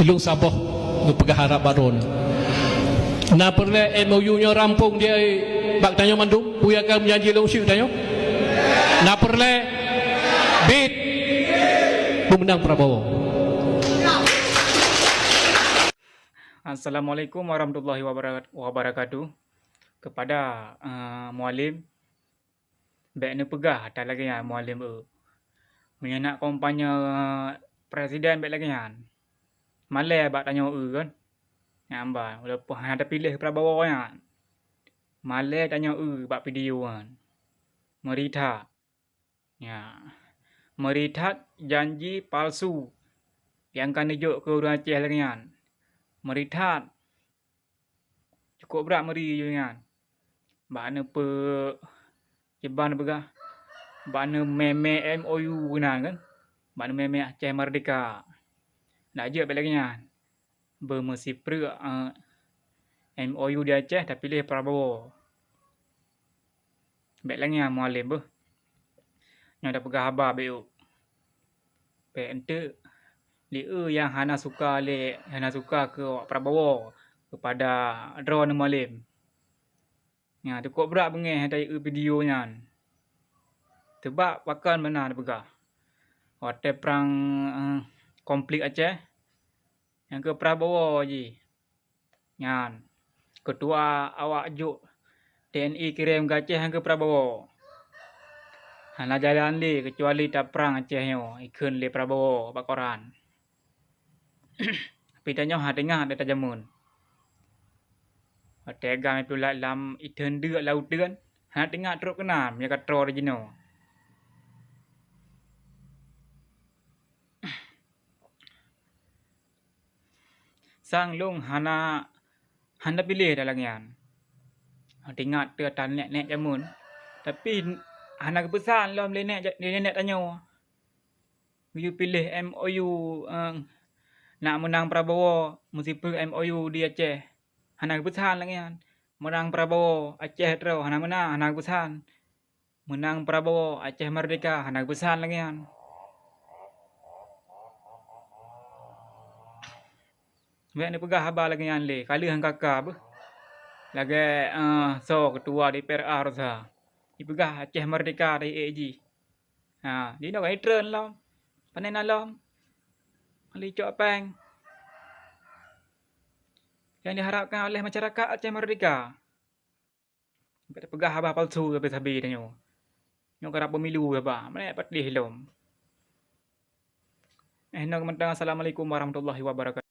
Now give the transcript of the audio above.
ilung Sabah nu pegaharap baron. Na perle MOU nya rampung dia bak tanyo mandum puya kan menjanji long siu tanyo. Na perle bid pemenang Prabowo. Assalamualaikum warahmatullahi wabarakatuh. Kepada mualim baik ni pegah tak lagi ya mualim menyenak kampanye presiden baik lagi kan. Malai bak tanya kan. Ngamba walaupun ada pilih Prabowo kan. Malai tanya bak video kan. Merita. Ya. Meritat janji palsu yang kan dijuk ke orang Aceh lagi kan. Meritat cukup berat meri je kan. Bana pe jeban begah. Bana meme MOU kan. Bana meme Aceh Merdeka. Nak je balik kan. Bermesi pre MOU di Aceh tapi pilih Prabowo. Baik lagi kan mualim beh. Yang dah pegah habar beuk. Pe ente dia yang hana suka ke Prabowo kepada drone mualim. Ya, cukup berat bengih dari video nya. Sebab bakal mana ada pegah. Hotel perang konflik Aceh yang ke Prabowo je. Yan. Ketua awak juk TNI kirim ke Aceh yang ke Prabowo. Hana jalan li kecuali tak perang Aceh nyo ikun li Prabowo bakoran. Pitanya ha tengah ada tajamun. Tegang itu lam iten deuk laut kan. Ha tengah teruk kenam ya katro regional. Sang long hana pilih dalam yan. Tengah tu tan nek jamun. Tapi hana kepesan lom le nek tanya. You pilih MOU nak menang Prabowo mesti MOU di Aceh. Hana kepesan lagi kan. Menang Prabowo Aceh terus hana menang hana kepesan. Menang Prabowo Aceh Merdeka hana kepesan lagi kan. Biar ni pegah habar lagi kan le. Kali hang kakak beh. Lagi so ketua DPR Rosa. Dipegah Aceh Merdeka dari AG. Ha, dia nak trend lah. Panen alam. Ali cok peng. Yang diharapkan oleh masyarakat Aceh Merdeka. Kita pegah habar palsu habis-habis tanya. Nyok kerap pemilu apa? Mana patih lom. Nak mentang Assalamualaikum warahmatullahi wabarakatuh.